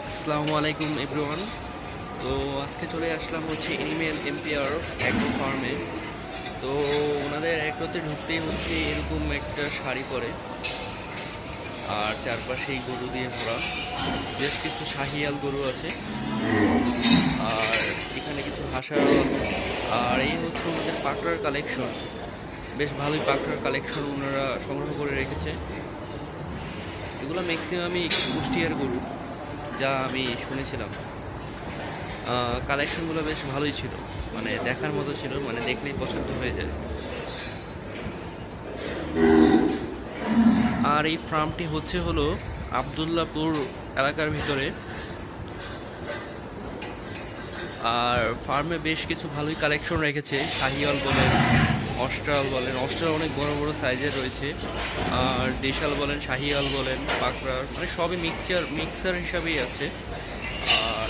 আসসালামু আলাইকুম এভরিওয়ান। তো আজকে চলে আসলাম হচ্ছে এনিম্যাল এম্পিয়ার অ্যাগ্রো ফার্মে। তো ওনাদের অ্যাগ্রোতে ঢুকতেই হচ্ছে এরকম একটা শাড়ি পরে, আর চারপাশেই গরু দিয়ে ভরা। বেশ কিছু শাহিয়াল গরু আছে, আর এখানে কিছু হাঁসেরও আছে। আর এই হচ্ছে ওনাদের পাকড়ার কালেকশন। বেশ ভালোই পাকড়ার কালেকশন ওনারা সংগ্রহ করে রেখেছে। এগুলো ম্যাক্সিমামই কুষ্টিয়ার গরু, যা আমি শুনেছিলাম। কালেকশনগুলো বেশ ভালোই ছিল, মানে দেখার মতো ছিল, মানে দেখলেই পছন্দ হয়ে যায়। আর এই ফার্মটি হলো আবদুল্লাপুর এলাকার ভিতরে। আর ফার্মে বেশ কিছু ভালোই কালেকশন রেখেছে। শাহিওয়াল বলেন, অস্ট্রাল বলেন, অস্ট্রাল অনেক বড় বড় সাইজের রয়েছে। আর দেশাল বলেন, শাহিওয়াল বলেন, পাকড়ার, মানে সবই মিক্সার হিসাবেই আছে। আর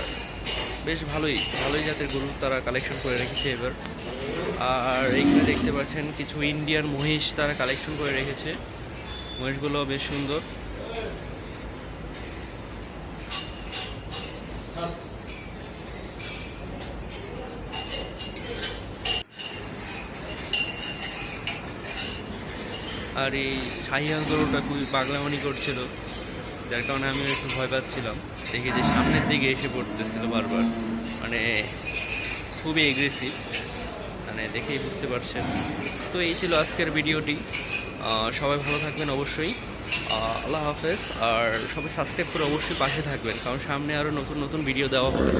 বেশ ভালোই ভালোই জাতের গরু তারা কালেকশন করে রেখেছে এবার। আর এখানে দেখতে পাচ্ছেন কিছু ইন্ডিয়ান মহিষ তারা কালেকশন করে রেখেছে। মহিষগুলো বেশ সুন্দর। আর এই শাহিয়াল গরুটা খুবই পাগলামনি করছিল, যার কারণে আমি একটু ভয় পাচ্ছিলাম। দেখি যে সামনের দিকে এসে পড়তেছিল বারবার, মানে খুবই এগ্রেসিভ, মানে দেখেই বুঝতে পারছেন। তো এই ছিল আজকের ভিডিওটি। সবাই ভালো থাকবেন অবশ্যই। আল্লাহ হাফেজ। আর সবাই সাবস্ক্রাইব করে অবশ্যই পাশে থাকবেন, কারণ সামনে আরও নতুন নতুন ভিডিও দেওয়া হবে।